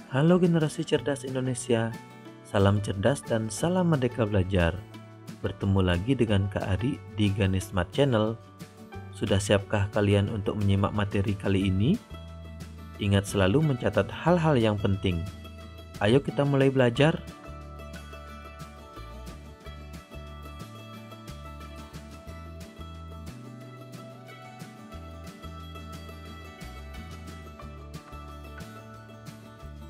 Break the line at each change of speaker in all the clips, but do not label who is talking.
Halo generasi cerdas Indonesia, salam cerdas dan salam merdeka belajar. Bertemu lagi dengan Kak Ari di Ganes Smart Channel. Sudah siapkah kalian untuk menyimak materi kali ini? Ingat selalu mencatat hal-hal yang penting. Ayo kita mulai belajar.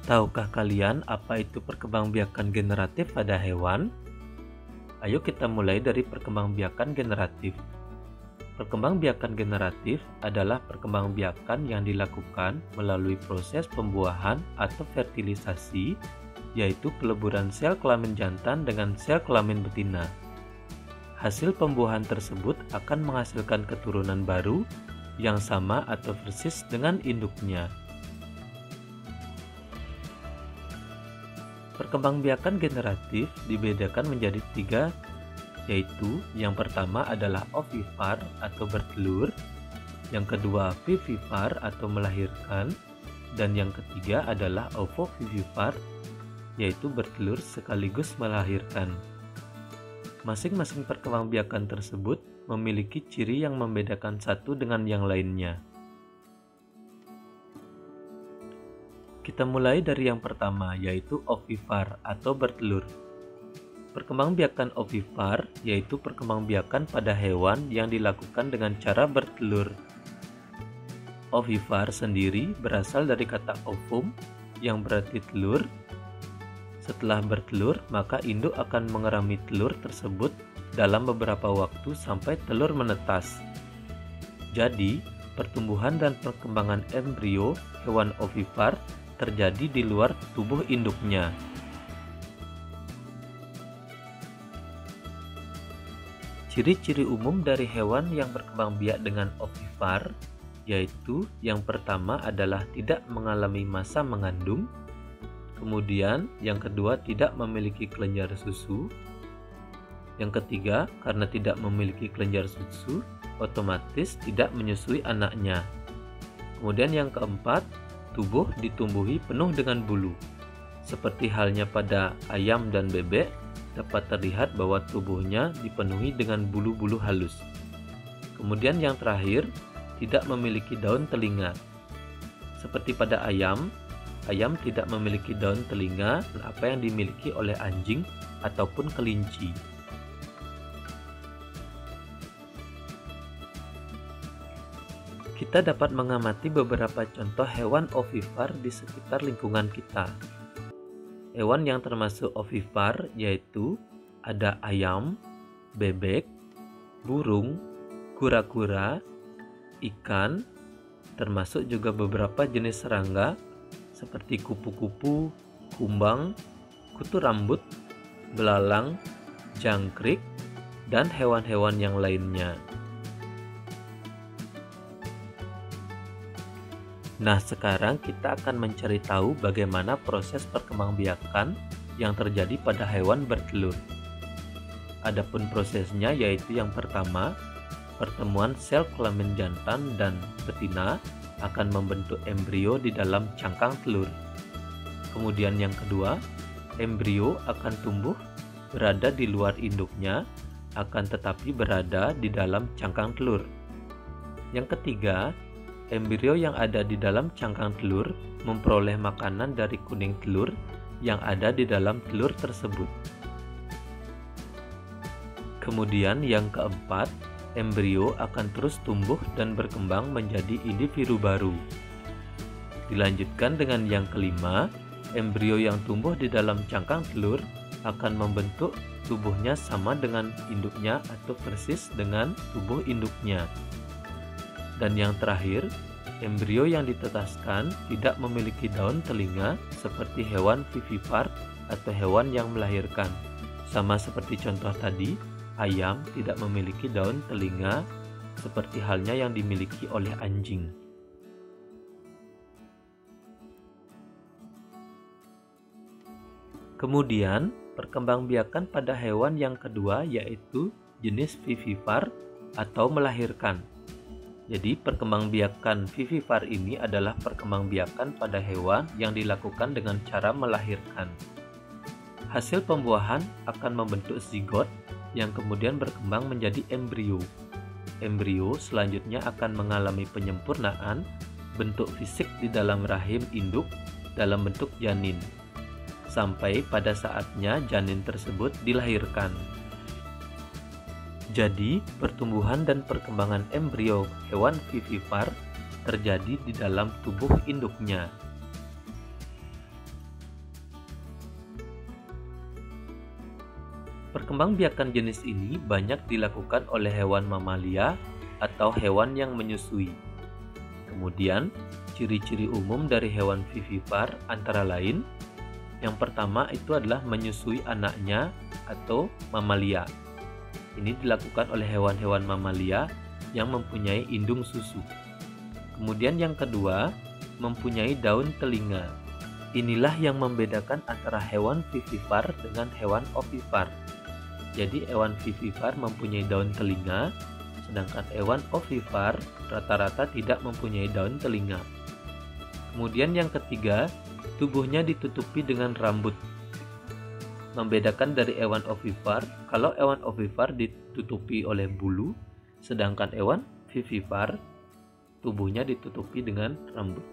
Tahukah kalian apa itu perkembangbiakan generatif pada hewan? Ayo kita mulai dari perkembangbiakan generatif. Perkembangbiakan generatif adalah perkembangbiakan yang dilakukan melalui proses pembuahan atau fertilisasi, yaitu peleburan sel kelamin jantan dengan sel kelamin betina. Hasil pembuahan tersebut akan menghasilkan keturunan baru yang sama atau persis dengan induknya. Perkembangbiakan generatif dibedakan menjadi 3, yaitu yang pertama adalah ovipar atau bertelur, yang kedua vivipar atau melahirkan, dan yang ketiga adalah ovovivipar, yaitu bertelur sekaligus melahirkan. Masing-masing perkembangbiakan tersebut memiliki ciri yang membedakan satu dengan yang lainnya. Kita mulai dari yang pertama, yaitu ovipar atau bertelur. Perkembangbiakan ovipar yaitu perkembangbiakan pada hewan yang dilakukan dengan cara bertelur. Ovipar sendiri berasal dari kata ovum yang berarti telur. Setelah bertelur, maka induk akan mengerami telur tersebut dalam beberapa waktu sampai telur menetas. Jadi, pertumbuhan dan perkembangan embrio hewan ovipar terjadi di luar tubuh induknya. Ciri-ciri umum dari hewan yang berkembang biak dengan ovipar yaitu yang pertama adalah tidak mengalami masa mengandung, kemudian yang kedua tidak memiliki kelenjar susu, yang ketiga karena tidak memiliki kelenjar susu otomatis tidak menyusui anaknya, kemudian yang keempat tubuh ditumbuhi penuh dengan bulu. Seperti halnya pada ayam dan bebek, dapat terlihat bahwa tubuhnya dipenuhi dengan bulu-bulu halus. Kemudian yang terakhir, tidak memiliki daun telinga. Seperti pada ayam tidak memiliki daun telinga apa yang dimiliki oleh anjing ataupun kelinci. Kita dapat mengamati beberapa contoh hewan ovipar di sekitar lingkungan kita. Hewan yang termasuk ovipar yaitu ada ayam, bebek, burung, kura-kura, ikan, termasuk juga beberapa jenis serangga seperti kupu-kupu, kumbang, kutu rambut, belalang, jangkrik, dan hewan-hewan yang lainnya. Nah, sekarang kita akan mencari tahu bagaimana proses perkembangbiakan yang terjadi pada hewan bertelur. Adapun prosesnya yaitu yang pertama, pertemuan sel kelamin jantan dan betina akan membentuk embrio di dalam cangkang telur. Kemudian yang kedua, embrio akan tumbuh berada di luar induknya, akan tetapi berada di dalam cangkang telur. Yang ketiga, embrio yang ada di dalam cangkang telur memperoleh makanan dari kuning telur yang ada di dalam telur tersebut. Kemudian yang keempat, embrio akan terus tumbuh dan berkembang menjadi individu baru. Dilanjutkan dengan yang kelima, embrio yang tumbuh di dalam cangkang telur akan membentuk tubuhnya sama dengan induknya atau persis dengan tubuh induknya. Dan yang terakhir, embrio yang ditetaskan tidak memiliki daun telinga seperti hewan vivipar atau hewan yang melahirkan. Sama seperti contoh tadi, ayam tidak memiliki daun telinga seperti halnya yang dimiliki oleh anjing. Kemudian, perkembangbiakan pada hewan yang kedua yaitu jenis vivipar atau melahirkan. Jadi perkembangbiakan vivipar ini adalah perkembangbiakan pada hewan yang dilakukan dengan cara melahirkan. Hasil pembuahan akan membentuk zigot yang kemudian berkembang menjadi embrio. Embrio selanjutnya akan mengalami penyempurnaan bentuk fisik di dalam rahim induk dalam bentuk janin, sampai pada saatnya janin tersebut dilahirkan. Jadi, pertumbuhan dan perkembangan embrio hewan vivipar terjadi di dalam tubuh induknya. Perkembangbiakan jenis ini banyak dilakukan oleh hewan mamalia atau hewan yang menyusui. Kemudian, ciri-ciri umum dari hewan vivipar antara lain, yang pertama itu adalah menyusui anaknya atau mamalia. Ini dilakukan oleh hewan-hewan mamalia yang mempunyai indung susu. Kemudian yang kedua, mempunyai daun telinga. Inilah yang membedakan antara hewan vivipar dengan hewan ovipar. Jadi hewan vivipar mempunyai daun telinga, sedangkan hewan ovipar rata-rata tidak mempunyai daun telinga. Kemudian yang ketiga, tubuhnya ditutupi dengan rambut. Membedakan dari hewan ovipar, kalau hewan ovipar ditutupi oleh bulu, sedangkan hewan vivipar tubuhnya ditutupi dengan rambut.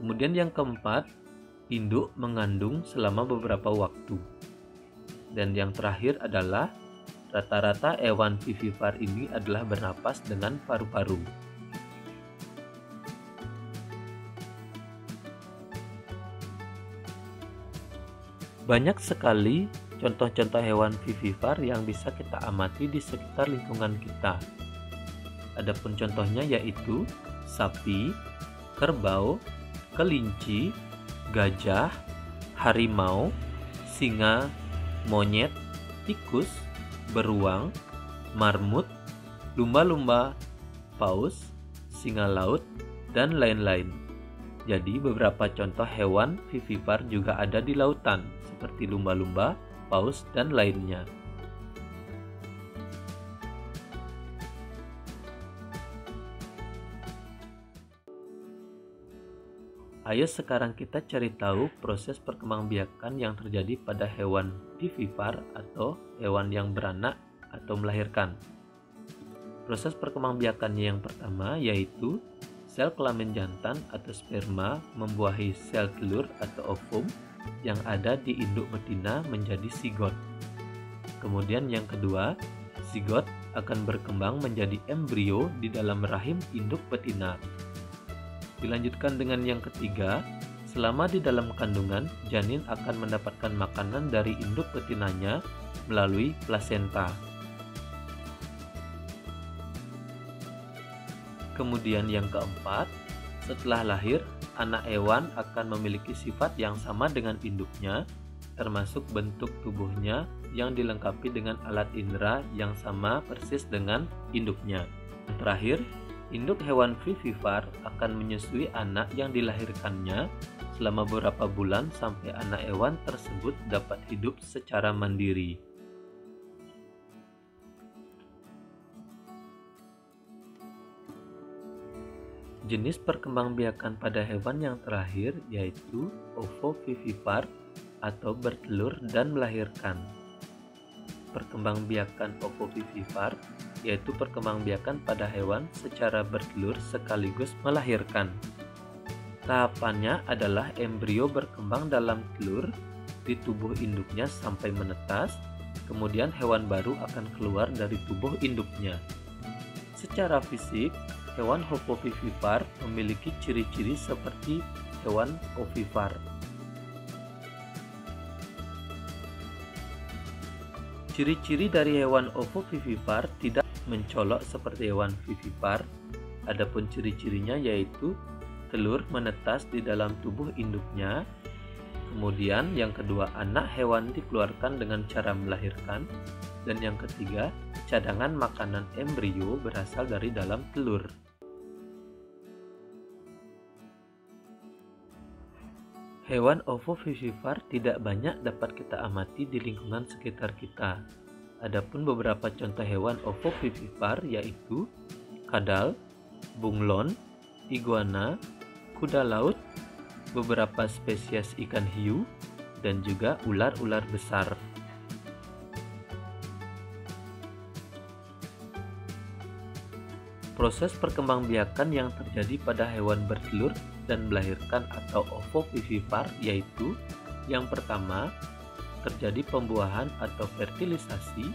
Kemudian yang keempat, induk mengandung selama beberapa waktu. Dan yang terakhir adalah rata-rata hewan vivipar ini adalah bernapas dengan paru-paru. Banyak sekali contoh-contoh hewan vivipar yang bisa kita amati di sekitar lingkungan kita. Adapun contohnya yaitu sapi, kerbau, kelinci, gajah, harimau, singa, monyet, tikus, beruang, marmut, lumba-lumba, paus, singa laut, dan lain-lain. Jadi beberapa contoh hewan vivipar juga ada di lautan, seperti lumba-lumba, paus, dan lainnya. Ayo sekarang kita cari tahu proses perkembangbiakan yang terjadi pada hewan vivipar atau hewan yang beranak atau melahirkan. Proses perkembangbiakannya yang pertama yaitu sel kelamin jantan atau sperma membuahi sel telur atau ovum yang ada di induk betina menjadi zigot. Kemudian yang kedua, zigot akan berkembang menjadi embrio di dalam rahim induk betina. Dilanjutkan dengan yang ketiga, selama di dalam kandungan, janin akan mendapatkan makanan dari induk betinanya melalui plasenta. Kemudian yang keempat, setelah lahir, anak hewan akan memiliki sifat yang sama dengan induknya, termasuk bentuk tubuhnya yang dilengkapi dengan alat indera yang sama persis dengan induknya. Yang terakhir, induk hewan vivipar akan menyusui anak yang dilahirkannya selama beberapa bulan sampai anak hewan tersebut dapat hidup secara mandiri. Jenis perkembangbiakan pada hewan yang terakhir yaitu ovovivipar atau bertelur dan melahirkan. Perkembangbiakan ovovivipar yaitu perkembangbiakan pada hewan secara bertelur sekaligus melahirkan. Tahapannya adalah embrio berkembang dalam telur di tubuh induknya sampai menetas, kemudian hewan baru akan keluar dari tubuh induknya. Secara fisik, hewan ovovivipar memiliki ciri-ciri seperti hewan ovipar. Ciri-ciri dari hewan ovovivipar tidak mencolok seperti hewan vivipar. Adapun ciri-cirinya yaitu telur menetas di dalam tubuh induknya. Kemudian yang kedua, anak hewan dikeluarkan dengan cara melahirkan. Dan yang ketiga, cadangan makanan embrio berasal dari dalam telur. Hewan ovovivipar tidak banyak dapat kita amati di lingkungan sekitar kita. Adapun beberapa contoh hewan ovovivipar yaitu kadal, bunglon, iguana, kuda laut, beberapa spesies ikan hiu, dan juga ular-ular besar. Proses perkembangbiakan yang terjadi pada hewan bertelur dan melahirkan atau ovovivipar yaitu yang pertama, terjadi pembuahan atau fertilisasi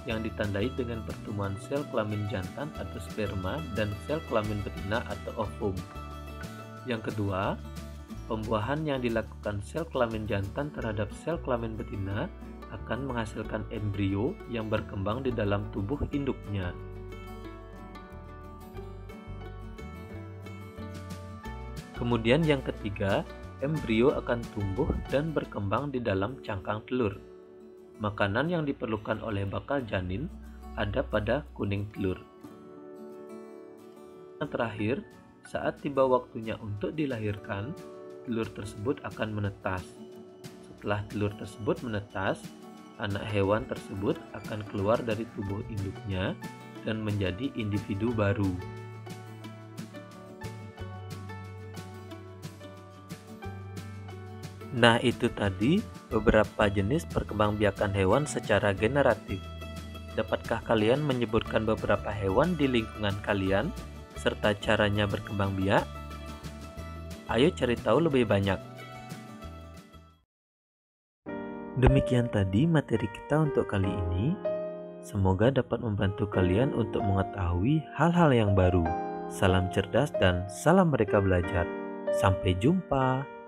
yang ditandai dengan pertemuan sel kelamin jantan atau sperma dan sel kelamin betina atau ovum. Yang kedua, pembuahan yang dilakukan sel kelamin jantan terhadap sel kelamin betina akan menghasilkan embrio yang berkembang di dalam tubuh induknya. Kemudian yang ketiga, embrio akan tumbuh dan berkembang di dalam cangkang telur. Makanan yang diperlukan oleh bakal janin ada pada kuning telur. Yang terakhir, saat tiba waktunya untuk dilahirkan, telur tersebut akan menetas. Setelah telur tersebut menetas, anak hewan tersebut akan keluar dari tubuh induknya dan menjadi individu baru. Nah, itu tadi beberapa jenis perkembangbiakan hewan secara generatif. Dapatkah kalian menyebutkan beberapa hewan di lingkungan kalian serta caranya berkembang biak? Ayo cari tahu lebih banyak. Demikian tadi materi kita untuk kali ini. Semoga dapat membantu kalian untuk mengetahui hal-hal yang baru. Salam cerdas dan salam Merdeka Belajar. Sampai jumpa.